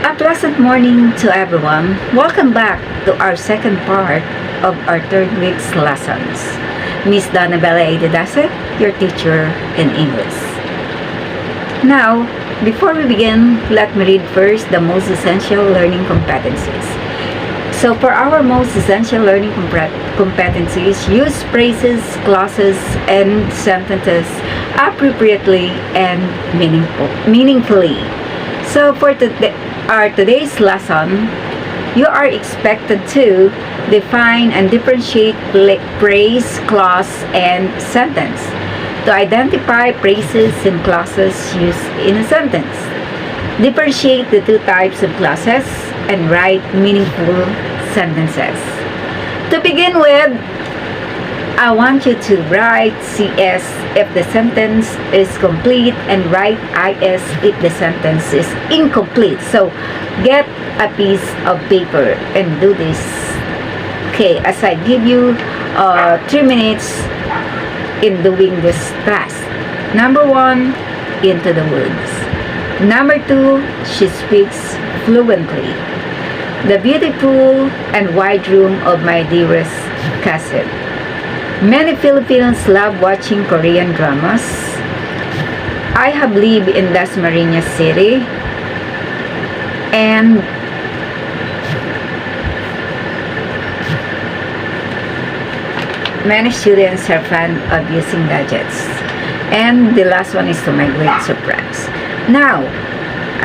A pleasant morning to everyone. Welcome back to our second part of our third week's lessons. Miss Donabella Adidase, your teacher in English. Now, before we begin, let me read first the most essential learning competencies. So for our most essential learning competencies, use phrases, clauses, and sentences appropriately and meaningfully. So for today's lesson, you are expected to define and differentiate phrase, clause, and sentence. To identify phrases and clauses used in a sentence. Differentiate the two types of clauses and write meaningful sentences. To begin with, I want you to write CS if the sentence is complete and write IS if the sentence is incomplete. So, get a piece of paper and do this. Okay, as I give you 3 minutes in doing this task. Number 1, into the woods. Number 2, she speaks fluently. The beautiful and wide room of my dearest cousin. Many Filipinos love watching Korean dramas. I have lived in Dasmariñas City and many students are fond of using gadgets. And the last one is to my great surprise. Now,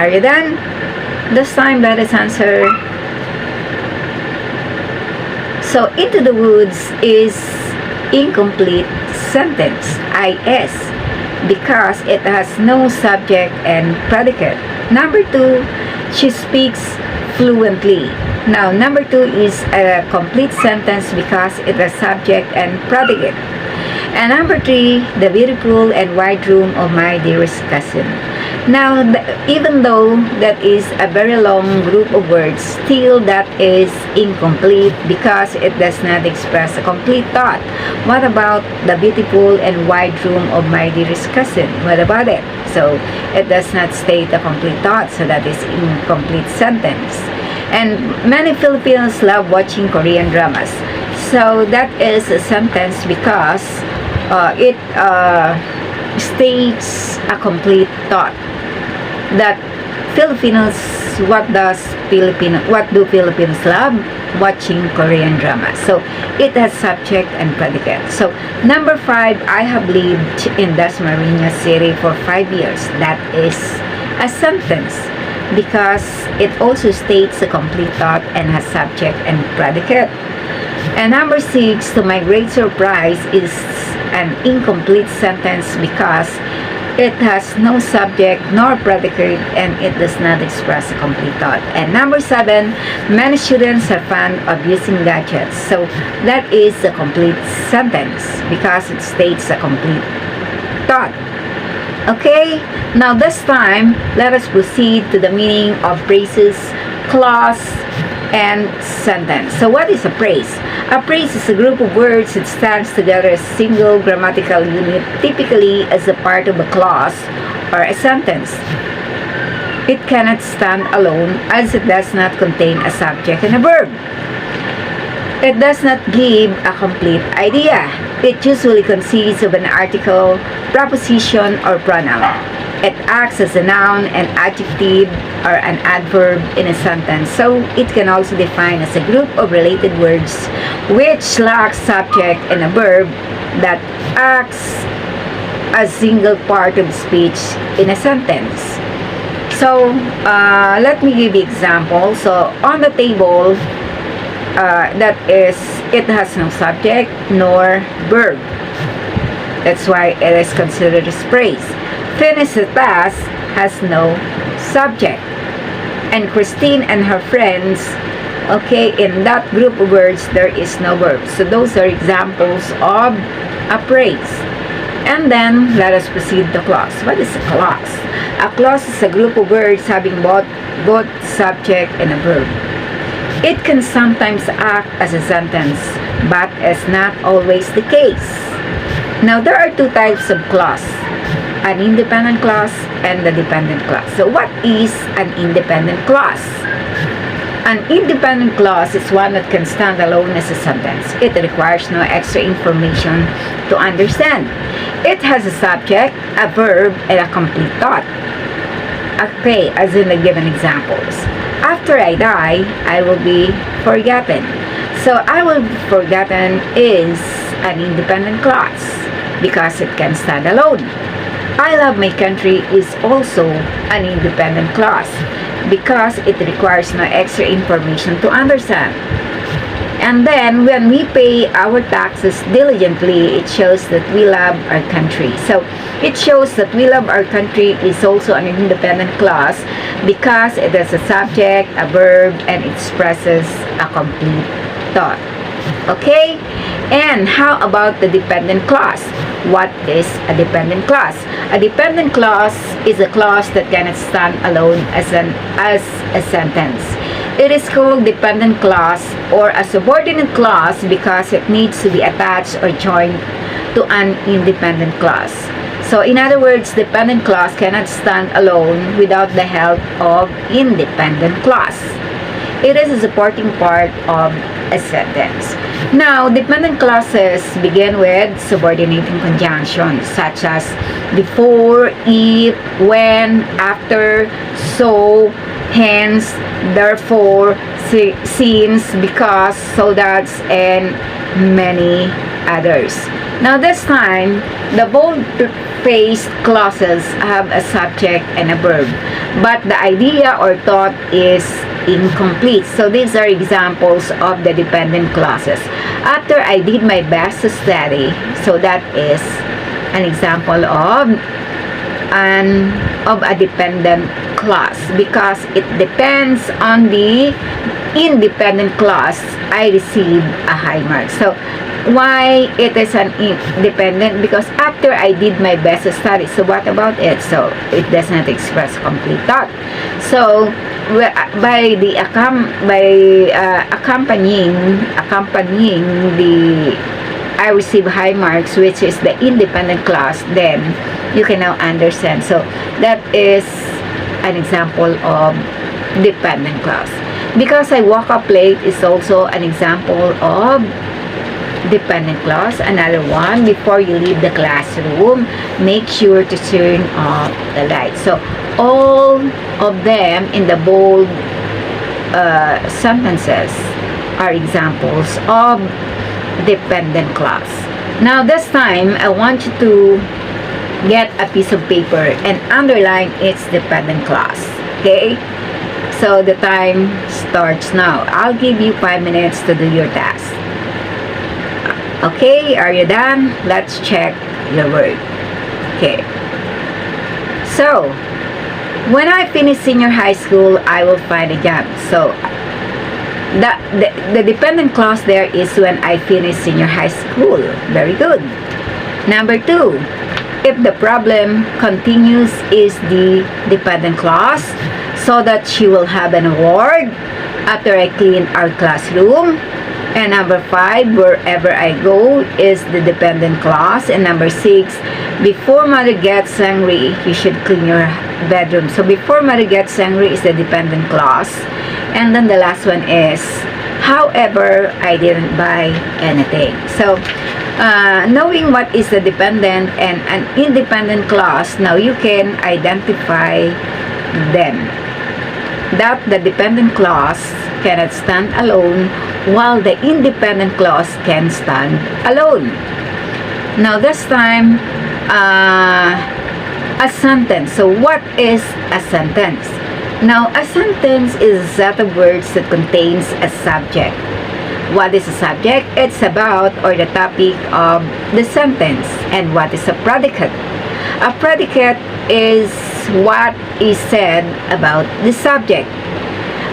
are you done? This time let us answer. So, into the woods is incomplete sentence, IS, because it has no subject and predicate. Number 2, she speaks fluently. Now, number 2 is a complete sentence because it has subject and predicate. And number 3, the beautiful and wide room of my dearest cousin. Now, even though that is a very long group of words, still that is incomplete because it does not express a complete thought. What about the beautiful and wide room of my dearest cousin? What about it? So, it does not state a complete thought, so that is incomplete sentence. And many Filipinos love watching Korean dramas. So, that is a sentence because it states a complete thought. That Filipinos, what do Filipinos love? Watching Korean drama. So, it has subject and predicate. So, number 5, I have lived in Dasmariñas City for 5 years. That is a sentence because it also states a complete thought and has subject and predicate. And number 6, to my great surprise, is an incomplete sentence because it has no subject nor predicate and it does not express a complete thought. And number 7, many students are fond of using gadgets. So that is a complete sentence because it states a complete thought. Okay, now this time, let us proceed to the meaning of phrases, clause, and sentence. So what is a phrase? A phrase is a group of words that stands together as a single grammatical unit, typically as a part of a clause or a sentence. It cannot stand alone as it does not contain a subject and a verb. It does not give a complete idea. It usually consists of an article, preposition, or pronoun. It acts as a noun, an adjective, or an adverb in a sentence. So, it can also define as a group of related words which lacks subject and a verb that acts as single part of speech in a sentence. So, let me give you example. So, on the table, that is, it has no subject nor verb. That's why it is considered a phrase. Finish the task has no subject. And Christine and her friends, okay, in that group of words, there is no verb. So those are examples of a phrase. And then, let us proceed to clause. What is a clause? A clause is a group of words having both subject and a verb. It can sometimes act as a sentence, but is not always the case. Now, there are two types of clause. an independent clause and the dependent clause. So what is an independent clause? An independent clause is one that can stand alone as a sentence. It requires no extra information to understand. It has a subject, a verb, and a complete thought. Okay, as in the given examples. After I die, I will be forgotten. So I will be forgotten is an independent clause because it can stand alone. I love my country is also an independent clause because it requires no extra information to understand. And then when we pay our taxes diligently, it shows that we love our country. So it shows that we love our country is also an independent clause because it has a subject, a verb, and it expresses a complete thought. Okay? And how about the dependent clause? What is a dependent clause? A dependent clause is a clause that cannot stand alone as a sentence. It is called dependent clause or a subordinate clause because it needs to be attached or joined to an independent clause. So in other words, dependent clause cannot stand alone without the help of independent clause. It is a supporting part of a sentence. Now, dependent clauses begin with subordinating conjunctions such as before, if, when, after, so, hence, therefore, since, because, so that's, and many others. Now this time, the bold-faced clauses have a subject and a verb, but the idea or thought is incomplete. So these are examples of the dependent clauses. After I did my best to study, so that is an example of a dependent clause because it depends on the independent clause. I receive a high mark. So why it is an independent? Because after I did my best to study, so what about it? So it does not express complete thought. So by accompanying the I receive high marks, which is the independent clause, then you can now understand. So that is an example of dependent clause. Because I woke up late is also an example of dependent clause. Another one, before you leave the classroom, make sure to turn off the light. So all of them in the bold sentences are examples of dependent clause. Now this time, I want you to get a piece of paper and underline its dependent clause. Okay? So the time starts now. I'll give you 5 minutes to do your task. Okay, are you done? Let's check your work. Okay. So, when I finish senior high school, I will find a job. So, the dependent clause there is when I finish senior high school. Very good. Number 2, if the problem continues is the dependent clause, so that she will have an award after I clean our classroom. And number 5, wherever I go is the dependent clause. And number 6, before mother gets angry, you should clean your bedroom. So before mother gets angry is the dependent clause. And then the last one is, however, I didn't buy anything. So knowing what is the dependent and an independent clause, now you can identify them. That the dependent clause cannot stand alone, while the independent clause can stand alone. Now this time, a sentence. So what is a sentence? Now a sentence is a set of words that contains a subject. What is a subject? It's about or the topic of the sentence. And what is a predicate? A predicate is what is said about the subject.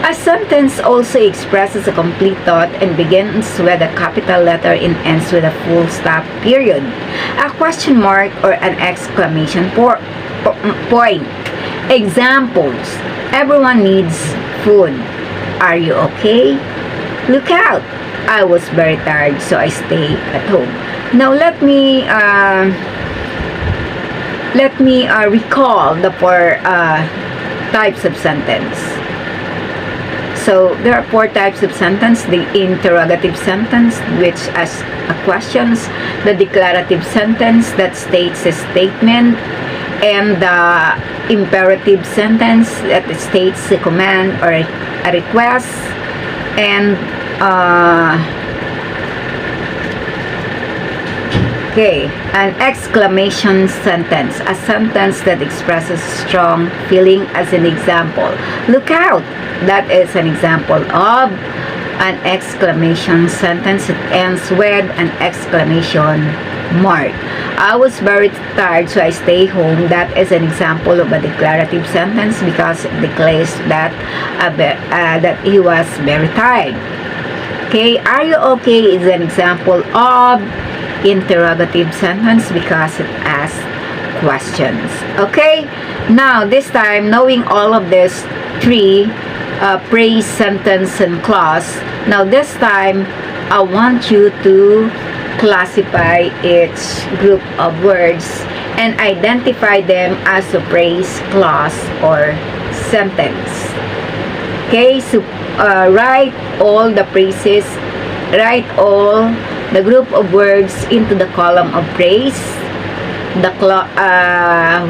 A sentence also expresses a complete thought and begins with a capital letter and ends with a full stop period, a question mark, or an exclamation point. Examples: everyone needs food. Are you okay? Look out! I was very tired, so I stayed at home. Now let me let me recall the four types of sentence. So there are four types of sentence: the interrogative sentence, which asks questions; the declarative sentence that states a statement; and the imperative sentence that states a command or a request; and an exclamation sentence, a sentence that expresses strong feeling. As an example, look out! That is an example of an exclamation sentence. It ends with an exclamation mark. I was very tired, so I stay home. That is an example of a declarative sentence because it declares that that he was very tired. Okay, are you okay is an example of interrogative sentence because it asks questions. Okay, now this time, knowing all of this three phrase, sentence, and clause, now this time I want you to classify each group of words and identify them as a phrase, clause, or sentence. Okay, so write all the phrases, write all the group of words into the column of phrase, the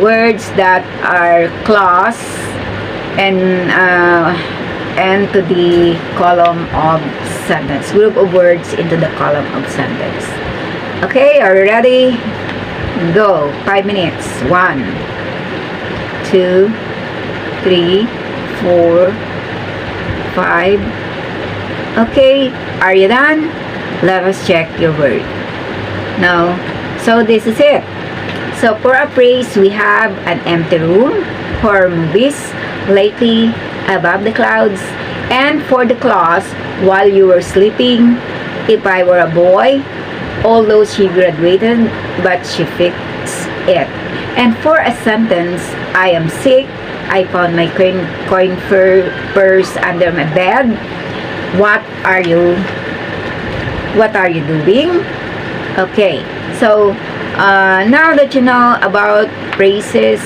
words that are clause, and to the column of sentence, group of words into the column of sentence. Okay, are you ready? Go. 5 minutes. 1, 2, 3, 4, 5. Okay, are you done? Let us check your word. Now, so this is it. So for a phrase, we have an empty room, horror movies, lately, above the clouds, and for the clause, while you were sleeping, if I were a boy, although she graduated, but she fixed it. And for a sentence, I am sick, I found my coin purse under my bed. What are you doing? Okay, so now that you know about phrases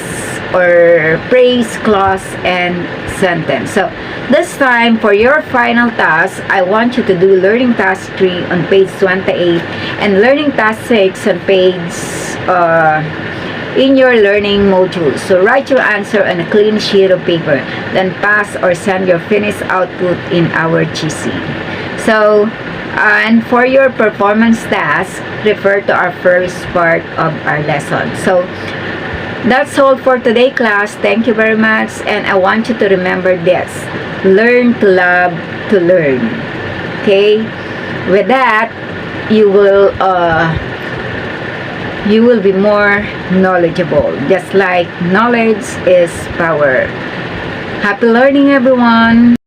or phrase, clause, and sentence, so this time for your final task, I want you to do learning task 3 on page 28 and learning task 6 on page in your learning module. So write your answer on a clean sheet of paper, then pass or send your finished output in our GC. So and for your performance task, refer to our first part of our lesson. So that's all for today, class. Thank you very much, and I want you to remember this: learn to love to learn. Okay, with that, you will be more knowledgeable, just like knowledge is power. Happy learning, everyone.